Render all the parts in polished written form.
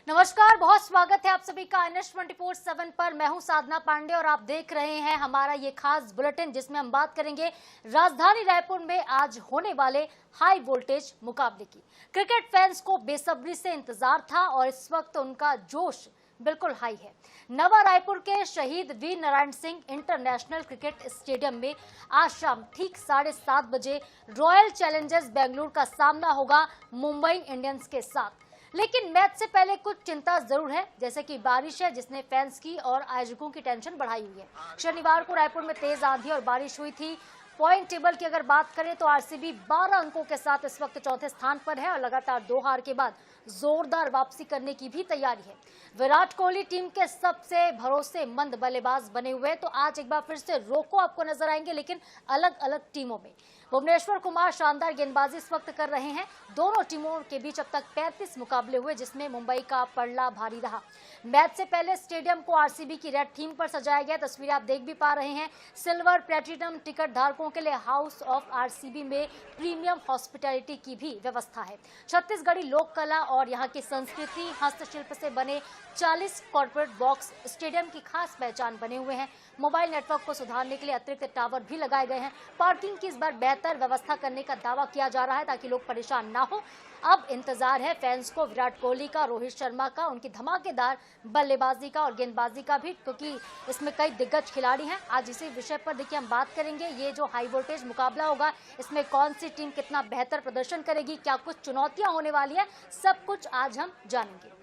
नमस्कार, बहुत स्वागत है आप सभी का NH 24/7 पर। मैं हूं साधना पांडे और आप देख रहे हैं हमारा ये खास बुलेटिन जिसमें हम बात करेंगे राजधानी रायपुर में आज होने वाले हाई वोल्टेज मुकाबले की। क्रिकेट फैंस को बेसब्री से इंतजार था और इस वक्त उनका जोश बिल्कुल हाई है। नवा रायपुर के Shaheed Veer Narayan Singh international cricket stadium में आज शाम ठीक 7:30 बजे रॉयल चैलेंजर्स बेंगलुरु का सामना होगा मुंबई इंडियंस के साथ। लेकिन मैच से पहले कुछ चिंता जरूर है, जैसे कि बारिश है जिसने फैंस की और आयोजकों की टेंशन बढ़ाई हुई है। शनिवार को रायपुर में तेज आंधी और बारिश हुई थी। पॉइंट टेबल की अगर बात करें तो आरसीबी 12 अंकों के साथ इस वक्त चौथे स्थान पर है और लगातार 2 हार के बाद जोरदार वापसी करने की भी तैयारी है। विराट कोहली टीम के सबसे भरोसेमंद बल्लेबाज बने हुए हैं, तो आज एक बार फिर से रोको आपको नजर आएंगे, लेकिन अलग अलग टीमों में। भुवनेश्वर कुमार शानदार गेंदबाजी इस वक्त कर रहे हैं। दोनों टीमों के बीच अब तक 35 मुकाबले हुए, जिसमें मुंबई का पलड़ा भारी रहा। मैच से पहले स्टेडियम को आरसीबी की रेड थीम पर सजाया गया। तस्वीरें आप देख भी पा रहे हैं। सिल्वर प्लैटिनम टिकट धारकों के लिए हाउस ऑफ आरसीबी में प्रीमियम हॉस्पिटैलिटी की भी व्यवस्था है। छत्तीसगढ़ी लोक कला और यहाँ की संस्कृति हस्तशिल्प से बने 40 कॉर्पोरेट बॉक्स स्टेडियम की खास पहचान बने हुए हैं। मोबाइल नेटवर्क को सुधारने के लिए अतिरिक्त टावर भी लगाए गए हैं। पार्किंग की इस बार बेहतर व्यवस्था करने का दावा किया जा रहा है ताकि लोग परेशान ना हो। अब इंतजार है फैंस को विराट कोहली का, रोहित शर्मा का, उनकी धमाकेदार बल्लेबाजी का और गेंदबाजी का भी, क्योंकि इसमें कई दिग्गज खिलाड़ी हैं। आज इसी विषय पर देखिए हम बात करेंगे। ये जो हाई वोल्टेज मुकाबला होगा, इसमें कौन सी टीम कितना बेहतर प्रदर्शन करेगी, क्या कुछ चुनौतियां होने वाली है, सब कुछ आज हम जानेंगे।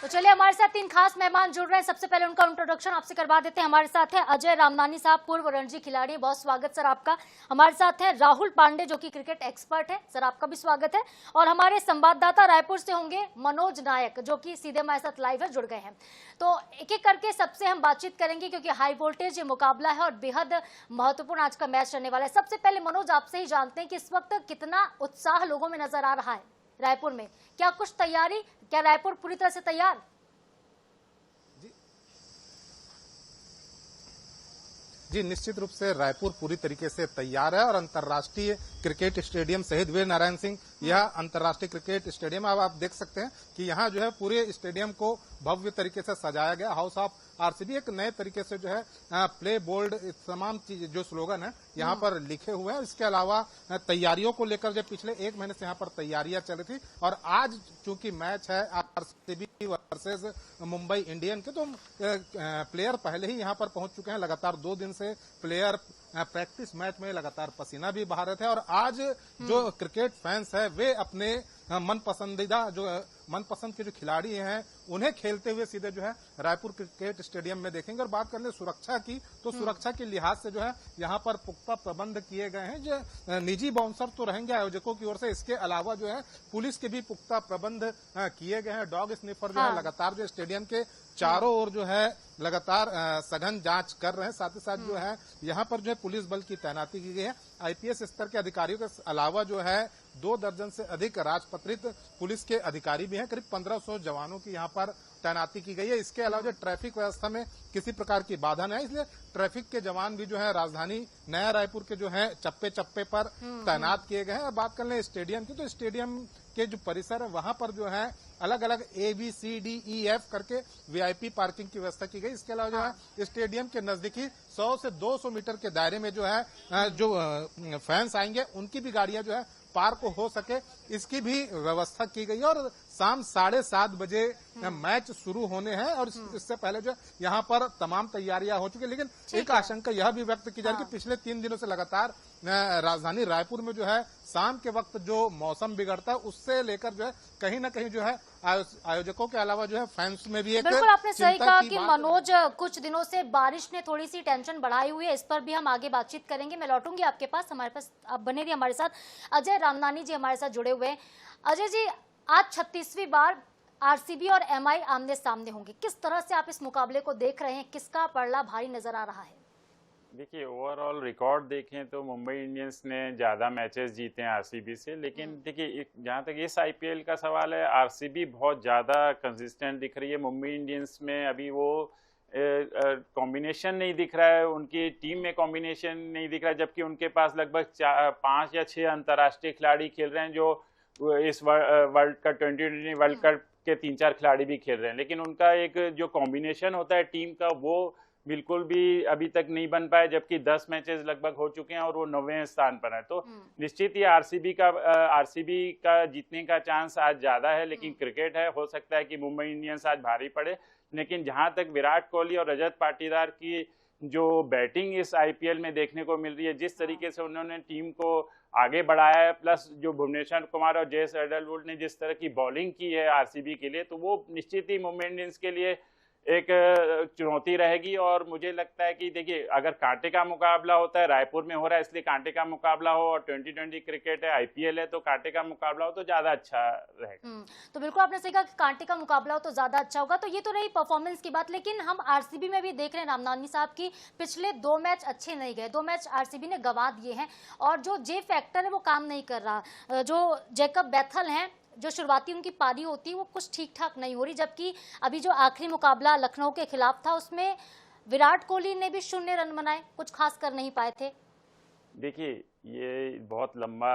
तो चलिए, हमारे साथ 3 खास मेहमान जुड़ रहे हैं। सबसे पहले उनका इंट्रोडक्शन आपसे करवा देते हैं। हमारे साथ है अजय रामनानी साहब, पूर्व रणजी खिलाड़ी। बहुत स्वागत सर आपका। हमारे साथ है राहुल पांडे, जो कि क्रिकेट एक्सपर्ट है। सर आपका भी स्वागत है। और हमारे संवाददाता रायपुर से होंगे मनोज नायक, जो कि सीधे हमारे साथ लाइव है, जुड़ गए हैं। तो एक एक करके सबसे हम बातचीत करेंगे, क्योंकि हाई वोल्टेज ये मुकाबला है और बेहद महत्वपूर्ण आज का मैच रहने वाला है। सबसे पहले मनोज, आपसे ही जानते हैं कि इस वक्त कितना उत्साह लोगों में नजर आ रहा है रायपुर में। क्या कुछ तैयारी, क्या रायपुर पूरी तरह से तैयार? जी, निश्चित रूप से रायपुर पूरी तरीके से तैयार है और अंतर्राष्ट्रीय क्रिकेट स्टेडियम शहीद वीर नारायण सिंह, यह अंतर्राष्ट्रीय क्रिकेट स्टेडियम। अब आप देख सकते हैं कि यहाँ जो है पूरे स्टेडियम को भव्य तरीके से सजाया गया। हाउस ऑफ आरसीबी एक नए तरीके से जो है प्ले बोल्ड, तमाम चीज जो स्लोगन है यहाँ पर लिखे हुए हैं। इसके अलावा तैयारियों को लेकर जो पिछले 1 महीने से यहाँ पर तैयारियां चल रही थी और आज चूंकि मैच है आरसीबी वर्सेस मुंबई इंडियन के, तो प्लेयर पहले ही यहाँ पर पहुंच चुके हैं। लगातार 2 दिन से प्लेयर प्रैक्टिस मैच में लगातार पसीना भी बहा रहे थे और आज जो क्रिकेट फैंस है वे अपने मनपसंद के जो खिलाड़ी हैं उन्हें खेलते हुए सीधे जो है रायपुर क्रिकेट स्टेडियम में देखेंगे। और बात कर ले सुरक्षा की, तो सुरक्षा के लिहाज से जो है यहाँ पर पुख्ता प्रबंध किए गए हैं। जो निजी बाउंसर तो रहेंगे आयोजकों की ओर से, इसके अलावा जो है पुलिस के भी पुख्ता प्रबंध किए गए हैं। डॉग स्निफर जो है लगातार जो स्टेडियम के चारों ओर जो है लगातार सघन जांच कर रहे हैं। साथ ही साथ जो है यहाँ पर जो है पुलिस बल की तैनाती की गई है। आईपीएस स्तर के अधिकारियों के अलावा जो है 2 दर्जन से अधिक राजपत्रित पुलिस के अधिकारी भी हैं। करीब 1500 जवानों की यहाँ पर तैनाती की गई है। इसके अलावा जो ट्रैफिक व्यवस्था में किसी प्रकार की बाधा नहीं है, इसलिए ट्रैफिक के जवान भी जो है राजधानी नया रायपुर के जो है चप्पे चप्पे पर तैनात किए गए हैं। बात कर लें स्टेडियम की, तो स्टेडियम के जो परिसर है वहां पर जो है अलग अलग ABCDEF करके वीआईपी पार्किंग की व्यवस्था की गई। इसके अलावा जो है स्टेडियम के नजदीकी 100 से 200 मीटर के दायरे में जो है जो फैंस आएंगे उनकी भी गाड़ियां जो है पार्क हो सके, इसकी भी व्यवस्था की गई है। और शाम 7:30 बजे मैच शुरू होने हैं और इससे पहले जो यहाँ पर तमाम तैयारियां हो चुकी है। लेकिन एक आशंका यह भी व्यक्त की जा रही है कि पिछले 3 दिनों से लगातार राजधानी रायपुर में जो है शाम के वक्त जो मौसम बिगड़ता है उससे लेकर जो है कहीं ना कहीं जो है आयोजकों के अलावा जो है फैंस में भी एक बिल्कुल आपने सही कहा कि मनोज, कुछ दिनों से बारिश ने थोड़ी सी टेंशन बढ़ाई हुई है। इस पर भी हम आगे बातचीत करेंगे। मैं लौटूंगी आपके पास, हमारे पास आप बने रहिए हमारे साथ। अजय रामनानी जी हमारे साथ जुड़े हुए हैं। अजय जी, आज 36वीं बार आरसीबी और एमआई आमने सामने होंगे। किस तरह से आप इस मुकाबले को देख रहे हैं? किसका पलड़ा भारी नजर आ रहा है? देखिए, ओवरऑल रिकॉर्ड देखें तो मुंबई इंडियंस ने ज़्यादा मैचेस जीते हैं आरसीबी से, लेकिन देखिए जहाँ तक इस आईपीएल का सवाल है, आरसीबी बहुत ज़्यादा कंसिस्टेंट दिख रही है। मुंबई इंडियंस में अभी वो कॉम्बिनेशन नहीं दिख रहा है, उनकी टीम में कॉम्बिनेशन नहीं दिख रहा है, जबकि उनके पास लगभग 5 या 6 अंतर्राष्ट्रीय खिलाड़ी खेल रहे हैं जो इस वर्ल्ड कप 2020 वर्ल्ड कप के 3-4 खिलाड़ी भी खेल रहे हैं, लेकिन उनका एक जो कॉम्बिनेशन होता है टीम का वो बिल्कुल भी अभी तक नहीं बन पाया, जबकि 10 मैचेस लगभग हो चुके हैं और वो 9वें स्थान पर है। तो निश्चित ही आरसीबी का जीतने का चांस आज ज्यादा है, लेकिन क्रिकेट है, हो सकता है कि मुंबई इंडियंस आज भारी पड़े। लेकिन जहां तक विराट कोहली और रजत पाटीदार की जो बैटिंग इस आईपीएल में देखने को मिल रही है, जिस तरीके से उन्होंने टीम को आगे बढ़ाया है, प्लस जो भुवनेश्वर कुमार और जेस एडलवुड ने जिस तरह की बॉलिंग की है आरसीबी के लिए, तो वो निश्चित ही मुंबई इंडियंस के लिए एक चुनौती रहेगी। और मुझे लगता है कि देखिए, अगर कांटे का मुकाबला होता है, रायपुर में हो रहा है इसलिए कांटे का मुकाबला हो, और 2020 क्रिकेट है, आईपीएल है, तो कांटे का मुकाबला हो तो ज्यादा अच्छा रहेगा। तो बिल्कुल आपने सही कहा कि कांटे का मुकाबला हो तो ज्यादा अच्छा होगा। तो ये तो रही परफॉर्मेंस की बात, लेकिन हम आरसीबी में भी देख रहे हैं रामनानी साहब की पिछले 2 मैच अच्छे नहीं गए, 2 मैच आरसीबी ने गंवा दिए हैं, और जो जे फैक्टर है वो काम नहीं कर रहा। जो जैकब बैथल हैं, जो शुरुआती उनकी पारी होती है वो कुछ ठीक ठाक नहीं हो रही, जबकि अभी जो आखिरी मुकाबला लखनऊ के खिलाफ था उसमें विराट कोहली ने भी 0 रन बनाए, कुछ खास कर नहीं पाए थे। देखिए, ये बहुत लंबा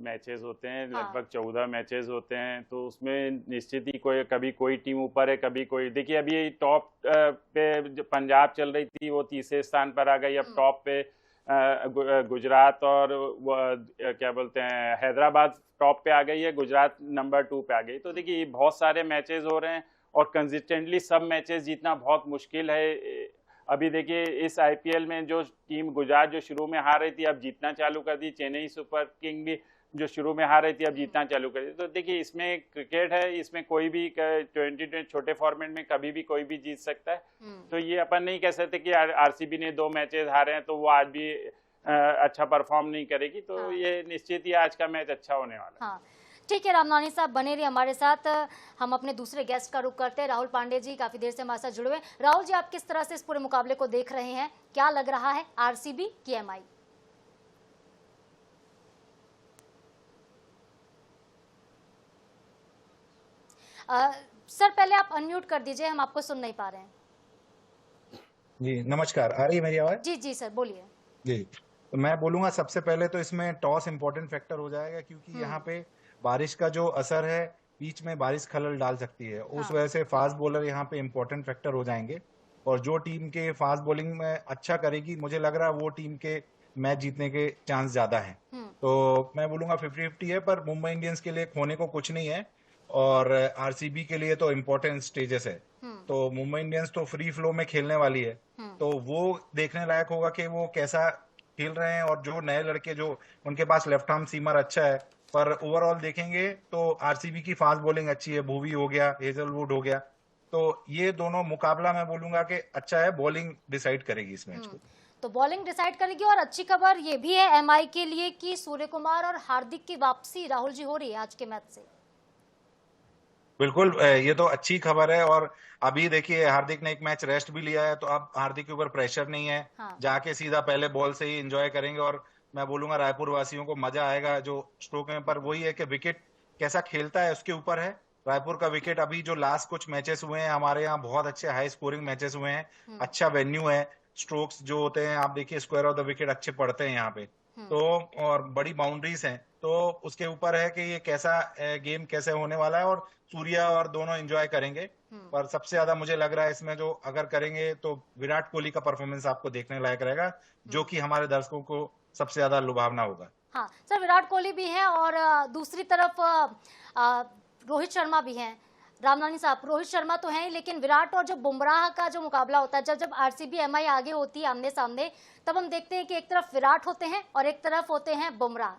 मैचेस होते हैं, लगभग 14 मैचेस होते हैं, तो उसमें निश्चित ही कभी कोई टीम ऊपर है, कभी कोई। देखिए, अभी टॉप पे पंजाब चल रही थी, वो 3रे स्थान पर आ गई। अब टॉप पे गुजरात और क्या बोलते हैं, हैदराबाद टॉप पे आ गई है, गुजरात नंबर 2 पे आ गई। तो देखिए, बहुत सारे मैचेस हो रहे हैं और कंसिस्टेंटली सब मैचेस जीतना बहुत मुश्किल है। अभी देखिए, इस आईपीएल में जो टीम गुजरात जो शुरू में हार रही थी, अब जीतना चालू कर दी। चेन्नई सुपर किंग भी जो शुरू में हार रही थी, अब जीतना चालू कर दी। तो देखिए, इसमें क्रिकेट है, इसमें कोई भी 20 छोटे फॉर्मेट में कभी भी कोई भी जीत सकता है। तो ये अपन नहीं कह सकते कि आरसीबी ने 2 मैचेस हारे हैं तो वो आज भी अच्छा परफॉर्म नहीं करेगी। तो ये निश्चित ही आज का मैच अच्छा होने वाला है। ठीक है रामनानी साहब, बने रहिए हमारे साथ। हम अपने दूसरे गेस्ट का रुख करते हैं। राहुल पांडे जी काफी देर से हमारे साथ जुड़े हुए। राहुल जी, आप किस तरह से इस पूरे मुकाबले को देख रहे हैं? क्या लग रहा है, आरसीबी की एमआई? सर पहले आप अनम्यूट कर दीजिए, हम आपको सुन नहीं पा रहे हैं। जी नमस्कार, आ रही है मेरी आवाज? जी जी सर बोलिए। जी, तो मैं बोलूंगा सबसे पहले तो इसमें टॉस इंपॉर्टेंट फैक्टर हो जाएगा, क्योंकि यहाँ पे बारिश का जो असर है, बीच में बारिश खलल डाल सकती है। उस वजह से फास्ट बॉलर यहाँ पे इंपॉर्टेंट फैक्टर हो जाएंगे, और जो टीम के फास्ट बॉलिंग में अच्छा करेगी, मुझे लग रहा है वो टीम के मैच जीतने के चांस ज्यादा है। तो मैं बोलूंगा 50-50 है, पर मुंबई इंडियंस के लिए खोने को कुछ नहीं है, और आरसीबी के लिए तो इम्पोर्टेंट स्टेजेस है। तो मुंबई इंडियंस तो फ्री फ्लो में खेलने वाली है, तो वो देखने लायक होगा कि वो कैसा खेल रहे हैं। और जो नए लड़के, जो उनके पास लेफ्ट आर्म सीमर अच्छा है, पर ओवरऑल देखेंगे तो आरसीबी की फास्ट बॉलिंग अच्छी है। भुवी हो गया, हेजलवुड हो गया, तो ये दोनों मुकाबला मैं बोलूंगा कि अच्छा है। बॉलिंग डिसाइड करेगी इस मैच को। तो बॉलिंग डिसाइड करेगी। और अच्छी खबर ये भी है एमआई के लिए कि सूर्य कुमार और हार्दिक की वापसी राहुल जी हो रही है आज के मैच से। बिल्कुल, ये तो अच्छी खबर है। और अभी देखिए, हार्दिक ने एक मैच रेस्ट भी लिया है, तो अब हार्दिक के ऊपर प्रेशर नहीं है। जाके सीधा पहले बॉल से ही एंजॉय करेंगे। और मैं बोलूंगा रायपुर वासियों को मजा आएगा जो स्ट्रोक में। पर वही है कि विकेट कैसा खेलता है उसके ऊपर है। रायपुर का विकेट अभी जो लास्ट कुछ मैचेस हुए हैं हमारे यहाँ, बहुत अच्छे हाई स्कोरिंग मैचेस हुए हैं। अच्छा वेन्यू है, स्ट्रोक्स जो होते हैं आप देखिए, स्क्वायर ऑफ द विकेट अच्छे पड़ते हैं यहाँ पे, तो और बड़ी बाउंड्रीज हैं। तो उसके ऊपर है कि ये कैसा गेम कैसे होने वाला है, और सूर्या और दोनों एंजॉय करेंगे। पर सबसे ज्यादा मुझे लग रहा है इसमें जो अगर करेंगे तो विराट कोहली का परफॉर्मेंस आपको देखने लायक रहेगा, जो कि हमारे दर्शकों को सबसे ज्यादा लुभावना होगा। हाँ सर, विराट कोहली भी हैं और दूसरी तरफ रोहित शर्मा भी हैं। रामनानी साहब, रोहित शर्मा तो हैं, लेकिन विराट और जो बुमराह का जो मुकाबला होता है, जब आरसीबी एमआई आगे होती है आमने सामने, तब हम देखते हैं कि एक तरफ विराट होते हैं और एक तरफ होते हैं बुमराह।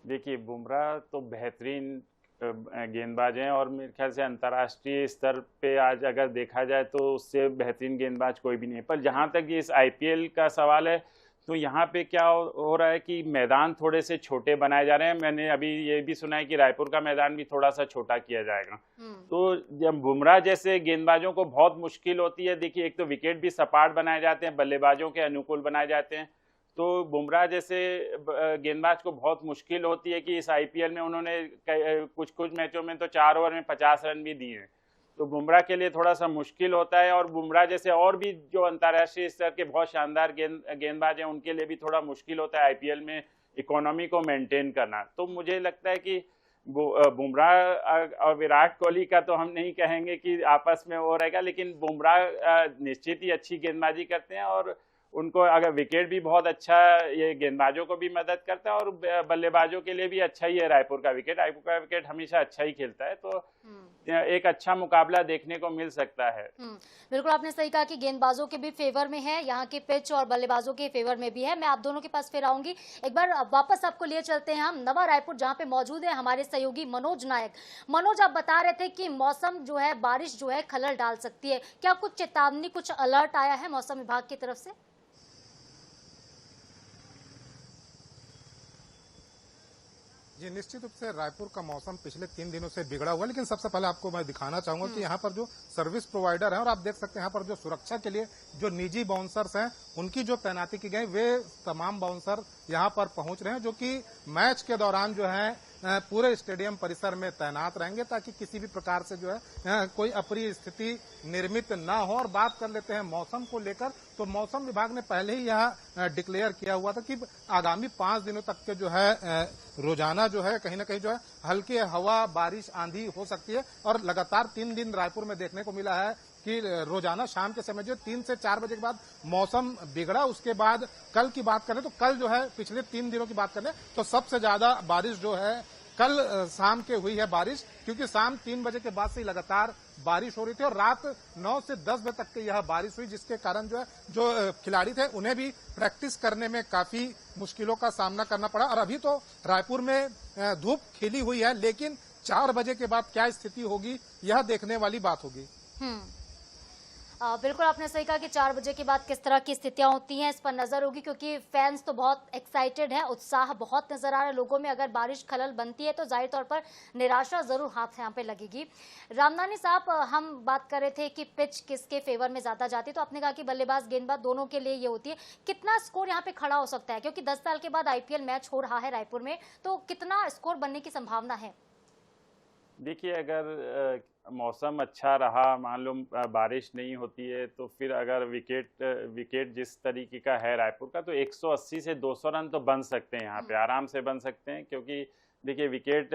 देखिए, बुमराह तो बेहतरीन गेंदबाज हैं, और मेरे ख्याल से अंतर्राष्ट्रीय स्तर पे आज अगर देखा जाए तो उससे बेहतरीन गेंदबाज कोई भी नहीं है। पर जहां तक इस आईपीएल का सवाल है, तो यहाँ पे क्या हो रहा है कि मैदान थोड़े से छोटे बनाए जा रहे हैं। मैंने अभी ये भी सुना है कि रायपुर का मैदान भी थोड़ा सा छोटा किया जाएगा। तो जब बुमराह जैसे गेंदबाजों को बहुत मुश्किल होती है, देखिए एक तो विकेट भी सपाट बनाए जाते हैं, बल्लेबाजों के अनुकूल बनाए जाते हैं, तो बुमराह जैसे गेंदबाज को बहुत मुश्किल होती है कि इस आईपीएल में उन्होंने कुछ मैचों में तो 4 ओवर में 50 रन भी दिए हैं। तो बुमराह के लिए थोड़ा सा मुश्किल होता है, और बुमराह जैसे और भी जो अंतर्राष्ट्रीय स्तर के बहुत शानदार गेंदबाज हैं उनके लिए भी थोड़ा मुश्किल होता है आईपीएल में इकोनॉमी को मेंटेन करना। तो मुझे लगता है कि बुमराह और विराट कोहली का तो हम नहीं कहेंगे कि आपस में वो रहेगा, लेकिन बुमराह निश्चित ही अच्छी गेंदबाजी करते हैं, और उनको अगर विकेट भी बहुत अच्छा, ये गेंदबाजों को भी मदद करता है और बल्लेबाजों के लिए भी अच्छा ही है। रायपुर का विकेट हमेशा अच्छा ही खेलता है, तो एक अच्छा मुकाबला देखने को मिल सकता है। बिल्कुल आपने सही कहा कि गेंदबाजों के भी फेवर में है यहाँ की पिच और बल्लेबाजों के फेवर में भी है। मैं आप दोनों के पास फिर आऊंगी। एक बार वापस आपको लिए चलते हैं हम नवा रायपुर, जहाँ पे मौजूद है हमारे सहयोगी मनोज नायक। मनोज, आप बता रहे थे कि मौसम जो है, बारिश जो है खलल डाल सकती है, क्या कुछ चेतावनी, कुछ अलर्ट आया है मौसम विभाग की तरफ से? जी, निश्चित रूप से रायपुर का मौसम पिछले 3 दिनों से बिगड़ा हुआ है, लेकिन सबसे पहले आपको मैं दिखाना चाहूंगा कि यहाँ पर जो सर्विस प्रोवाइडर हैं, और आप देख सकते हैं यहाँ पर जो सुरक्षा के लिए जो निजी बाउंसर्स हैं उनकी जो तैनाती की गई, वे तमाम बाउंसर यहाँ पर पहुंच रहे हैं, जो कि मैच के दौरान जो है पूरे स्टेडियम परिसर में तैनात रहेंगे, ताकि किसी भी प्रकार से जो है कोई अप्रिय स्थिति निर्मित ना हो। और बात कर लेते हैं मौसम को लेकर, तो मौसम विभाग ने पहले ही यह डिक्लेयर किया हुआ था कि आगामी 5 दिनों तक के जो है रोजाना जो है कहीं ना कहीं जो है हल्की हवा, बारिश, आंधी हो सकती है। और लगातार 3 दिन रायपुर में देखने को मिला है कि रोजाना शाम के समय जो 3 से 4 बजे के बाद मौसम बिगड़ा। उसके बाद कल की बात करें तो कल जो है पिछले 3 दिनों की बात करें तो सबसे ज्यादा बारिश जो है कल शाम के हुई है बारिश, क्योंकि शाम 3 बजे के बाद से लगातार बारिश हो रही थी और रात 9 से 10 बजे तक की यह बारिश हुई, जिसके कारण जो है जो खिलाड़ी थे उन्हें भी प्रैक्टिस करने में काफी मुश्किलों का सामना करना पड़ा। और अभी तो रायपुर में धूप खिली हुई है, लेकिन 4 बजे के बाद क्या स्थिति होगी यह देखने वाली बात होगी। बिल्कुल आपने सही कहा कि 4 बजे के बाद किस तरह की स्थितियां होती हैं, इस पर नजर होगी, क्योंकि फैंस तो बहुत एक्साइटेड है, उत्साह बहुत नजर आ रहा है लोगों में। अगर बारिश खलल बनती है तो जाहिर तौर पर निराशा जरूर हाथ यहाँ पे लगेगी। रामनानी साहब, हम बात कर रहे थे कि पिच किसके फेवर में ज्यादा जाती है, तो आपने कहा कि बल्लेबाज गेंदबाज दोनों के लिए ये होती है। कितना स्कोर यहाँ पे खड़ा हो सकता है, क्योंकि 10 साल के बाद आईपीएल मैच हो रहा है रायपुर में, तो कितना स्कोर बनने की संभावना है? देखिए, अगर मौसम अच्छा रहा, मान लो बारिश नहीं होती है, तो फिर अगर विकेट जिस तरीके का है रायपुर का, तो 180 से 200 रन तो बन सकते हैं यहाँ पे, आराम से बन सकते हैं। क्योंकि देखिए, विकेट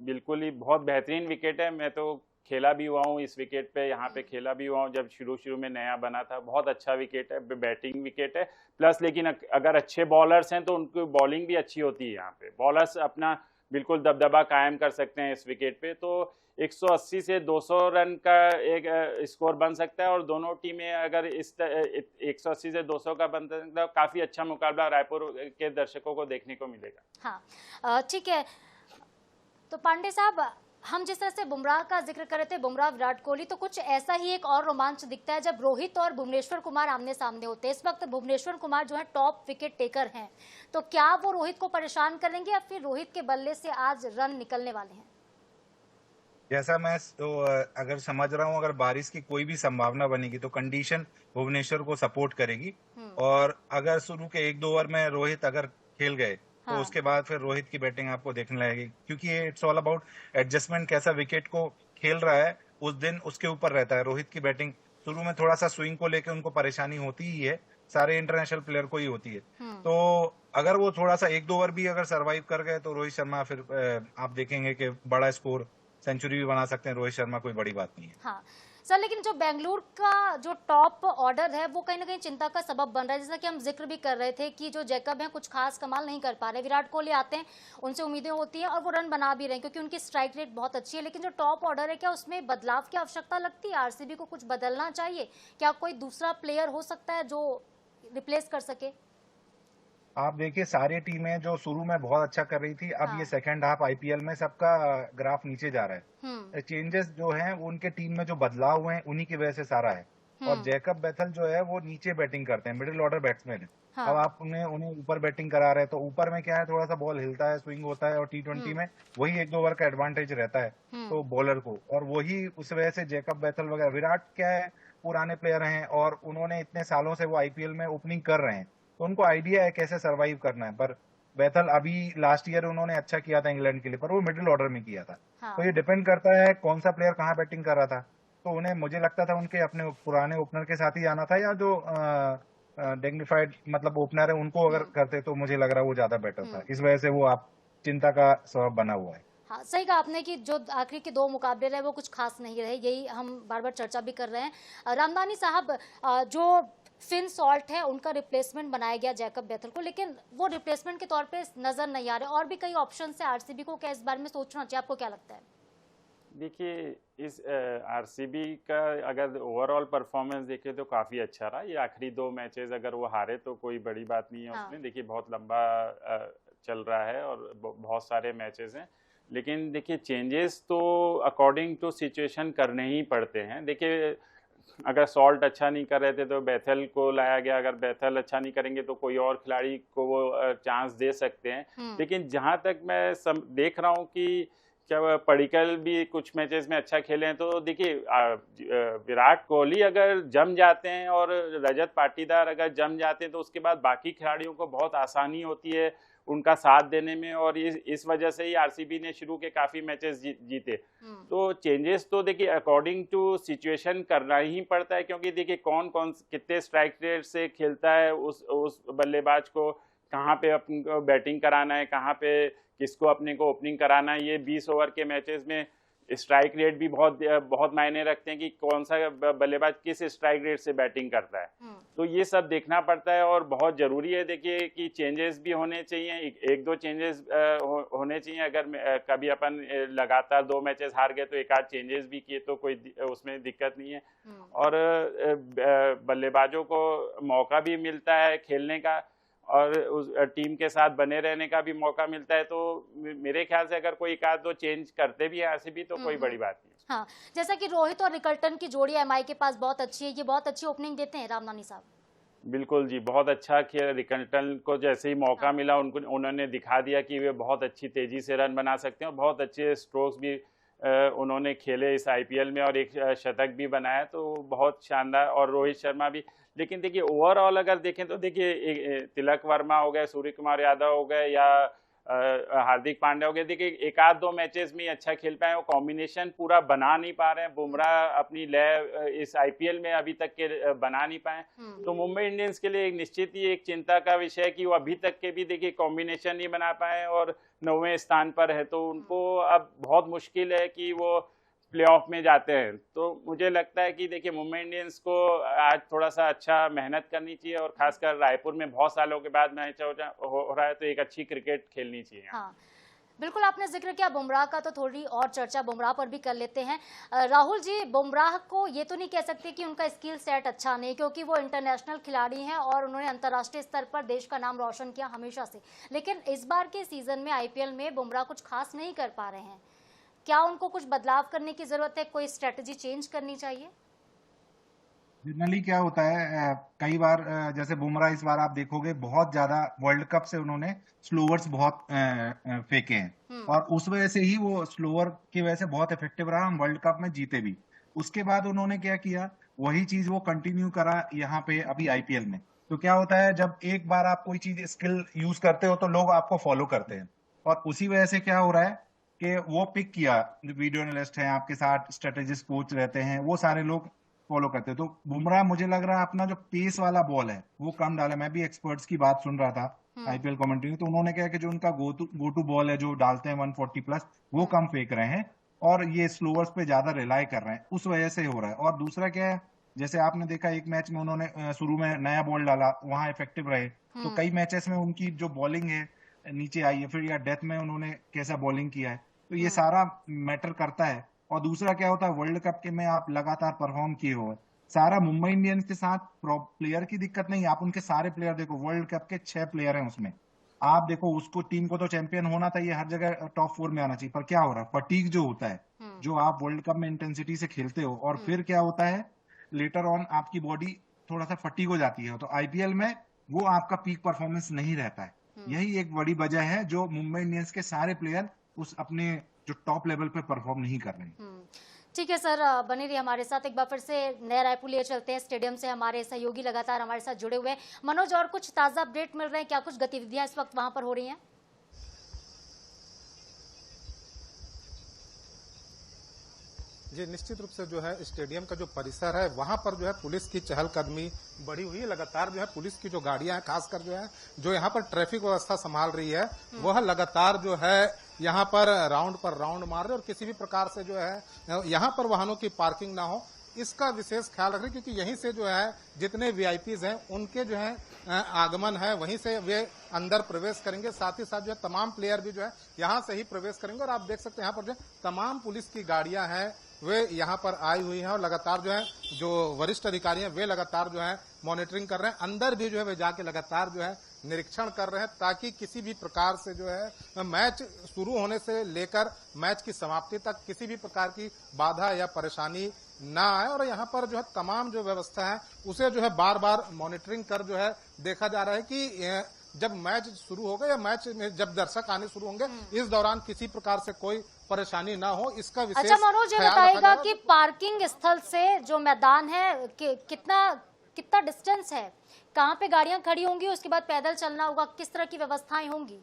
बिल्कुल ही बहुत बेहतरीन विकेट है। मैं तो खेला भी हुआ हूँ इस विकेट पे, यहाँ पे खेला भी हुआ हूँ जब शुरू में नया बना था। बहुत अच्छा विकेट है, बैटिंग विकेट है प्लस। लेकिन अगर अच्छे बॉलर्स हैं तो उनकी बॉलिंग भी अच्छी होती है। यहाँ पे बॉलर्स अपना बिल्कुल दबदबा कायम कर सकते हैं इस विकेट पे। तो 180 से 200 रन का एक स्कोर बन सकता है, और दोनों टीमें अगर इस 180 से 200 का बनता है तो काफी अच्छा मुकाबला रायपुर के दर्शकों को देखने को मिलेगा। हाँ, ठीक है। तो पांडे साहब, हम जिस तरह से बुमराह का जिक्र कर रहे थे, बुमराह, विराट कोहली, तो कुछ ऐसा ही एक और रोमांच दिखता है जब रोहित और भुवनेश्वर कुमार आमने सामने होते हैं। इस वक्त भुवनेश्वर कुमार जो है टॉप विकेट टेकर हैं, तो क्या वो रोहित को परेशान करेंगे या फिर रोहित के बल्ले से आज रन निकलने वाले हैं? जैसा मैं तो अगर समझ रहा हूँ, अगर बारिश की कोई भी संभावना बनेगी तो कंडीशन भुवनेश्वर को सपोर्ट करेगी। और अगर शुरू के 1-2 ओवर में रोहित अगर खेल गए तो उसके बाद फिर रोहित की बैटिंग आपको देखने लगेगी, क्योंकि ये इट्स ऑल अबाउट एडजस्टमेंट। कैसा विकेट को खेल रहा है उस दिन उसके ऊपर रहता है। रोहित की बैटिंग शुरू में थोड़ा सा स्विंग को लेकर उनको परेशानी होती ही है, सारे इंटरनेशनल प्लेयर को ही होती है। तो अगर वो थोड़ा सा 1-2 ओवर भी अगर सर्वाइव कर गए तो रोहित शर्मा फिर आप देखेंगे कि बड़ा स्कोर, सेंचुरी भी बना सकते हैं रोहित शर्मा, कोई बड़ी बात नहीं है। हाँ सर, लेकिन जो बेंगलुरु का जो टॉप ऑर्डर है वो कहीं ना कहीं चिंता का सबब बन रहा है। जैसा कि हम जिक्र भी कर रहे थे कि जो जैकब हैं कुछ खास कमाल नहीं कर पा रहे। विराट कोहली आते हैं, उनसे उम्मीदें होती हैं और वो रन बना भी रहे हैं क्योंकि उनकी स्ट्राइक रेट बहुत अच्छी है। लेकिन जो टॉप ऑर्डर है, क्या उसमें बदलाव की आवश्यकता लगती है? आरसीबी को कुछ बदलना चाहिए? क्या कोई दूसरा प्लेयर हो सकता है जो रिप्लेस कर सके? आप देखिए, सारी टीमें जो शुरू में बहुत अच्छा कर रही थी, अब ये सेकंड हाफ आईपीएल में सबका ग्राफ नीचे जा रहा है। चेंजेस जो हैं वो उनके टीम में जो बदलाव हुए हैं उन्हीं की वजह से सारा है। और जैकब बेथल जो है वो नीचे बैटिंग करते हैं, मिडिल ऑर्डर बैट्समैन है। अब आप उन्हें ऊपर बैटिंग करा रहे हैं तो ऊपर में क्या है, थोड़ा सा बॉल हिलता है, स्विंग होता है, और T20 में वही 1-2 ओवर का एडवांटेज रहता है तो बॉलर को, और वही उस वजह से जैकब बेथल वगैरह। विराट क्या है, पुराने प्लेयर हैं और उन्होंने इतने सालों से वो आईपीएल में ओपनिंग कर रहे हैं तो उनको आइडिया है कैसे सरवाइव करना है। पर बेथल अभी लास्ट ईयर उन्होंने अच्छा किया था इंग्लैंड के लिए, पर वो मिडिल ऑर्डर में किया था। तो ये डिपेंड करता है कौन सा प्लेयर कहाँ बैटिंग कर रहा था। तो उन्हें मुझे लगता था उनके अपने पुराने ओपनर के साथ ही आना था, या जो डिग्निफाइड मतलब ओपनर है उनको अगर करते तो मुझे लग रहा है वो ज्यादा बेटर था। इस वजह से वो आप चिंता का सबब बना हुआ है। हाँ, सही कहा आपने कि जो आखिरी के 2 मुकाबले रहे वो कुछ खास नहीं रहे, यही हम बार बार चर्चा भी कर रहे हैं। रामदानी साहब, जो फिन सॉल्ट है उनका रिप्लेसमेंट बनाया गया जैकब बेथल को, लेकिन वो रिप्लेसमेंट के तौर पे नजर नहीं आ रहे, और भी कई ऑप्शन है आरसीबी को, क्या इस बारे में सोचना चाहिए? आपको क्या लगता है? देखिए, इस आरसीबी का अगर ओवरऑल परफॉर्मेंस देखे तो काफ़ी अच्छा रहा। ये आखिरी 2 मैचेस अगर वो हारे तो कोई बड़ी बात नहीं है उसमें। देखिए, बहुत लंबा चल रहा है और बहुत सारे मैचेस हैं, लेकिन देखिए चेंजेस तो अकॉर्डिंग टू सिचुएशन करने ही पड़ते हैं। देखिए, अगर सॉल्ट अच्छा नहीं कर रहे थे तो बेथल को लाया गया, अगर बेथल अच्छा नहीं करेंगे तो कोई और खिलाड़ी को वो चांस दे सकते हैं। लेकिन जहां तक मैं देख रहा हूं कि क्या पडिक्कल भी कुछ मैचेस में अच्छा खेले हैं, तो देखिए विराट कोहली अगर जम जाते हैं और रजत पाटीदार अगर जम जाते हैं तो उसके बाद बाकी खिलाड़ियों को बहुत आसानी होती है उनका साथ देने में, और इस वजह से ही आरसीबी ने शुरू के काफी मैचेस जीते। तो चेंजेस तो देखिए अकॉर्डिंग टू सिचुएशन करना ही पड़ता है, क्योंकि देखिए कौन कौन कितने स्ट्राइक रेट से खेलता है, उस बल्लेबाज को कहाँ पे अपने को बैटिंग कराना है, कहाँ पे किसको अपने को ओपनिंग कराना है। ये 20 ओवर के मैचेस में स्ट्राइक रेट भी बहुत मायने रखते हैं कि कौन सा बल्लेबाज किस स्ट्राइक रेट से बैटिंग करता है। तो ये सब देखना पड़ता है और बहुत जरूरी है देखिए कि चेंजेस भी होने चाहिए, एक दो चेंजेस होने चाहिए। अगर कभी अपन लगातार 2 मैचेस हार गए तो एक आध चेंजेस भी किए तो कोई उसमें दिक्कत नहीं है, और बल्लेबाजों को मौका भी मिलता है खेलने का और उस टीम के साथ बने रहने का भी मौका मिलता है। तो मेरे ख्याल से अगर कोई एक आध 2 चेंज करते भी है आरसीबी तो कोई बड़ी बात नहीं। हाँ, जैसा कि रोहित और रिकल्टन की जोड़ी एमआई के पास बहुत अच्छी है, ये बहुत अच्छी ओपनिंग देते हैं रामनानी साहब। बिल्कुल जी, बहुत अच्छा खेल। रिकल्टन को जैसे ही मौका मिला उन्होंने दिखा दिया कि वे बहुत अच्छी तेजी से रन बना सकते हैं और बहुत अच्छे स्ट्रोक्स भी उन्होंने खेले इस आईपीएल में और एक शतक भी बनाया, तो बहुत शानदार। और रोहित शर्मा भी। लेकिन देखिए ओवरऑल अगर देखें तो देखिए तिलक वर्मा हो गए, सूर्य कुमार यादव हो गए या हार्दिक पांड्या हो गए, देखिए एक आध 2 मैचेस में अच्छा खेल पाए, वो कॉम्बिनेशन पूरा बना नहीं पा रहे हैं। बुमराह अपनी लय इस आईपीएल में अभी तक के बना नहीं पाए, तो मुंबई इंडियंस के लिए एक निश्चित ही एक चिंता का विषय है कि वो अभी तक के भी देखिए कॉम्बिनेशन नहीं बना पाए और 9वें स्थान पर है। तो उनको अब बहुत मुश्किल है कि वो प्लेऑफ में जाते हैं। तो मुझे लगता है कि देखिए मुंबई इंडियंस को आज थोड़ा सा अच्छा मेहनत करनी चाहिए और खासकर रायपुर में बहुत सालों के बाद मैच हो रहा है, तो एक अच्छी क्रिकेट खेलनी चाहिए। हाँ, बिल्कुल आपने जिक्र किया बुमराह का, तो थोड़ी और चर्चा बुमराह पर भी कर लेते हैं। राहुल जी, बुमराह को ये तो नहीं कह सकते कि उनका स्किल सेट अच्छा नहीं, क्योंकि वो इंटरनेशनल खिलाड़ी हैं और उन्होंने अंतर्राष्ट्रीय स्तर पर देश का नाम रोशन किया हमेशा से, लेकिन इस बार के सीजन में आईपीएल में बुमराह कुछ खास नहीं कर पा रहे हैं। क्या उनको कुछ बदलाव करने की जरूरत है, कोई स्ट्रेटजी चेंज करनी चाहिए? जनरली क्या होता है, कई बार जैसे बुमराह इस बार आप देखोगे बहुत ज्यादा वर्ल्ड कप से उन्होंने स्लोवर्स बहुत फेंके हैं और उस वजह से ही वो स्लोवर की वजह से बहुत इफेक्टिव रहा, हम वर्ल्ड कप में जीते भी। उसके बाद उन्होंने क्या किया, वही चीज वो कंटिन्यू करा यहाँ पे अभी आईपीएल में। तो क्या होता है, जब एक बार आप कोई चीज स्किल यूज करते हो तो लोग आपको फॉलो करते हैं, और उसी वजह से क्या हो रहा है कि वो पिक किया, जो वीडियो एनालिस्ट हैं आपके साथ, स्ट्रेटेजिस्ट कोच रहते हैं, वो सारे लोग फॉलो करते हैं। तो बुमराह मुझे लग रहा है अपना जो पेस वाला बॉल है वो कम डाला। मैं भी एक्सपर्ट्स की बात सुन रहा था आईपीएल कमेंट्री में, तो उन्होंने कहा कि जो उनका गो टू बॉल है जो डालते हैं 140 प्लस, वो कम फेंक रहे हैं और ये स्लोवर्स पे ज्यादा रिलाई कर रहे हैं, उस वजह से हो रहा है। और दूसरा क्या है, जैसे आपने देखा एक मैच में उन्होंने शुरू में नया बॉल डाला, वहां इफेक्टिव रहे, तो कई मैचेस में उनकी जो बॉलिंग है नीचे आई है, फिर या डेथ में उन्होंने कैसा बॉलिंग किया है, तो ये सारा मैटर करता है। और दूसरा क्या होता है, वर्ल्ड कप के में आप लगातार परफॉर्म किए हो, सारा मुंबई इंडियंस के साथ प्लेयर की दिक्कत नहीं, आप उनके सारे प्लेयर देखो, वर्ल्ड कप के 6 प्लेयर हैं उसमें, आप देखो उसको टीम को तो चैंपियन होना था, ये हर जगह टॉप 4 में आना चाहिए, पर क्या हो रहा है, फटीग जो होता है, जो आप वर्ल्ड कप में इंटेंसिटी से खेलते हो और फिर क्या होता है लेटर ऑन आपकी बॉडी थोड़ा सा फटीग हो जाती है, तो आईपीएल में वो आपका पीक परफॉर्मेंस नहीं रहता है। यही एक बड़ी वजह है जो मुंबई इंडियंस के सारे प्लेयर उस अपने जो टॉप लेवल पे परफॉर्म नहीं कर रहे हैं। ठीक है सर, बने रहिए हमारे साथ। एक बार फिर से नया रायपुर लिए चलते हैं, स्टेडियम से हमारे सहयोगी लगातार हमारे साथ जुड़े हुए हैं। मनोज, और कुछ ताजा अपडेट मिल रहे हैं क्या, कुछ गतिविधियां इस वक्त वहां पर हो रही हैं? जी, निश्चित रूप से जो है स्टेडियम का जो परिसर है वहां पर जो है पुलिस की चहलकदमी बढ़ी हुई है। लगातार जो है पुलिस की जो गाड़ियां हैं, खासकर जो यहाँ पर ट्रैफिक व्यवस्था संभाल रही है, वह लगातार जो है यहाँ पर राउंड मार रहे और किसी भी प्रकार से जो है यहाँ पर वाहनों की पार्किंग ना हो, इसका विशेष ख्याल रख रहे, क्योंकि यहीं से जो है जितने वीआईपीज हैं उनके जो है आगमन है, वहीं से वे अंदर प्रवेश करेंगे। साथ ही साथ जो है तमाम प्लेयर भी जो है यहाँ से ही प्रवेश करेंगे। और आप देख सकते हैं यहाँ पर जो तमाम पुलिस की गाड़ियां हैं वे यहाँ पर आई हुई हैं और लगातार जो है जो वरिष्ठ अधिकारी हैं वे लगातार जो है मॉनिटरिंग कर रहे हैं। अंदर भी जो है वे जाके लगातार जो है निरीक्षण कर रहे हैं, ताकि किसी भी प्रकार से जो है मैच शुरू होने से लेकर मैच की समाप्ति तक किसी भी प्रकार की बाधा या परेशानी ना आए। और यहाँ पर जो है तमाम जो व्यवस्था है उसे जो है बार बार मॉनिटरिंग कर जो है देखा जा रहा है कि जब मैच शुरू होगा या मैच में जब दर्शक आने शुरू होंगे इस दौरान किसी प्रकार से कोई परेशानी ना हो, इसका विशेष अच्छा मनोज, ये बताएगा कि पार्किंग स्थल से जो मैदान है कितना डिस्टेंस है, कहाँ पे गाड़ियां खड़ी होंगी, उसके बाद पैदल चलना होगा, किस तरह की व्यवस्थाएं होंगी?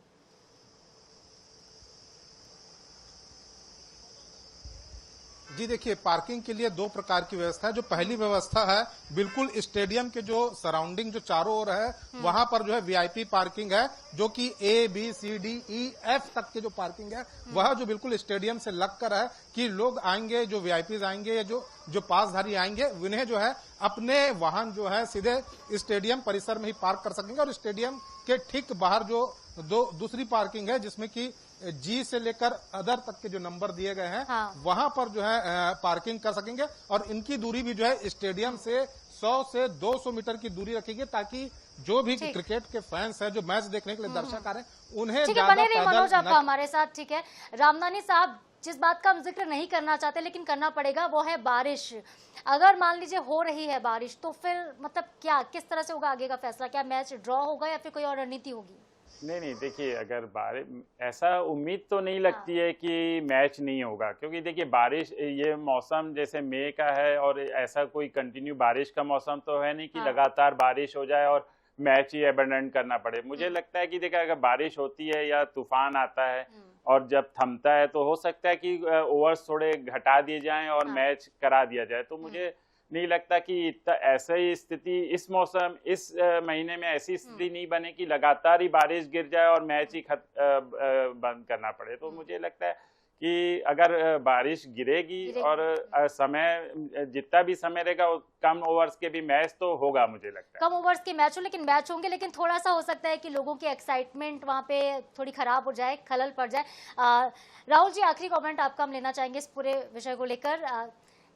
जी देखिए, पार्किंग के लिए दो प्रकार की व्यवस्था है। जो पहली व्यवस्था है बिल्कुल स्टेडियम के जो सराउंडिंग जो चारों ओर है वहां पर जो है वीआईपी पार्किंग है, जो कि A B C D E F तक के जो पार्किंग है वह जो बिल्कुल स्टेडियम से लगकर है कि लोग आएंगे, जो वीआईपीज आएंगे या जो पासधारी आएंगे उन्हें जो है अपने वाहन जो है सीधे स्टेडियम परिसर में ही पार्क कर सकेंगे। और स्टेडियम के ठीक बाहर जो दूसरी पार्किंग है जिसमें कि जी से लेकर अदर तक के जो नंबर दिए गए हैं वहां पर जो है पार्किंग कर सकेंगे। और इनकी दूरी भी जो है स्टेडियम से 100 से 200 मीटर की दूरी रखेगी, ताकि जो भी क्रिकेट के फैंस हैं, जो मैच देखने के लिए दर्शक आ रहे हैं, उन्हें बने रहिए मनोज आपका हमारे साथ। ठीक है रामनानी साहब, जिस बात का हम जिक्र नहीं करना चाहते लेकिन करना पड़ेगा वो है बारिश। अगर मान लीजिए हो रही है बारिश तो फिर मतलब क्या, किस तरह से होगा आगे का फैसला? क्या मैच ड्रॉ होगा या फिर कोई और रणनीति होगी? नहीं, देखिए अगर बारिश, ऐसा उम्मीद तो नहीं लगती है कि मैच नहीं होगा, क्योंकि देखिए बारिश, ये मौसम जैसे मई का है और ऐसा कोई कंटिन्यू बारिश का मौसम तो है नहीं कि लगातार बारिश हो जाए और मैच ही अबंडन करना पड़े। मुझे लगता है कि देखिए अगर बारिश होती है या तूफान आता है और जब थमता है तो हो सकता है कि ओवर्स थोड़े घटा दिए जाएं और मैच करा दिया जाए। तो मुझे नहीं लगता कि इतना ऐसा ही स्थिति इस मौसम, इस महीने में ऐसी स्थिति नहीं बने कि लगातार ही बारिश गिर जाए और मैच ही बंद करना पड़े। तो मुझे लगता है कि अगर बारिश गिरेगी और समय, जितना भी समय रहेगा कम ओवर्स के भी मैच तो होगा, मुझे लगता है कम ओवर्स के मैच हो, लेकिन मैच होंगे, लेकिन थोड़ा सा हो सकता है कि लोगों की एक्साइटमेंट वहां पे थोड़ी खराब हो जाए, खलल पड़ जाए। राहुल जी, आखिरी कमेंट आपका हम लेना चाहेंगे इस पूरे विषय को लेकर,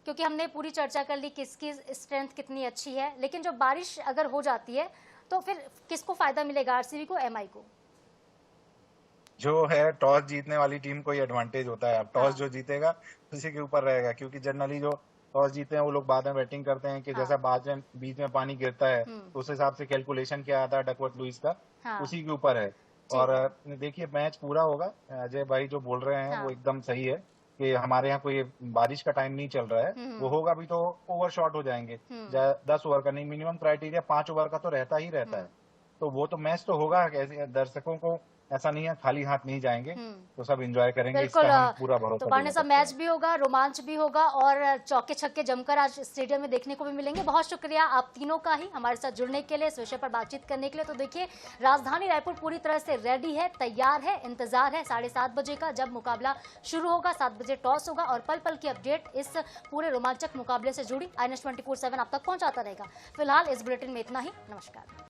क्योंकि हमने पूरी चर्चा कर ली किसकी स्ट्रेंथ कितनी अच्छी है, लेकिन जो बारिश अगर हो जाती है तो फिर किसको फायदा मिलेगा, आरसीबी को, एमआई को? जो है टॉस जीतने वाली टीम को ही एडवांटेज होता है। अब टॉस जो जीतेगा उसी के ऊपर रहेगा, क्योंकि जनरली जो टॉस जीते हैं वो लोग बाद में बैटिंग करते हैं कि जैसा बीच में पानी गिरता है तो उस हिसाब से कैलकुलेशन क्या आता है डकवर्थ लुईस का, उसी के ऊपर है। और देखिए मैच पूरा होगा। अजय भाई जो बोल रहे हैं वो एकदम सही है कि हमारे यहाँ कोई बारिश का टाइम नहीं चल रहा है, वो होगा भी तो ओवर शॉट हो जाएंगे। 10 ओवर का नहीं, मिनिमम क्राइटेरिया 5 ओवर का तो रहता ही रहता है। तो वो तो मैच तो होगा, दर्शकों को ऐसा नहीं है खाली हाथ नहीं जाएंगे, तो सब एंजॉय करेंगे, इसका हम पूरा भरोसा। तो पांडे साहब, मैच भी होगा, रोमांच भी होगा और चौके छक्के जमकर आज स्टेडियम में देखने को भी मिलेंगे। बहुत शुक्रिया आप तीनों का ही हमारे साथ जुड़ने के लिए, इस विषय पर बातचीत करने के लिए। तो देखिए राजधानी रायपुर पूरी तरह से रेडी है, तैयार है, इंतजार है 7:30 बजे का, जब मुकाबला शुरू होगा। 7 बजे टॉस होगा और पल पल की अपडेट इस पूरे रोमांचक मुकाबले से जुड़ी INS 24/7 आप तक पहुंचाता रहेगा। फिलहाल इस बुलेटिन में इतना ही। नमस्कार।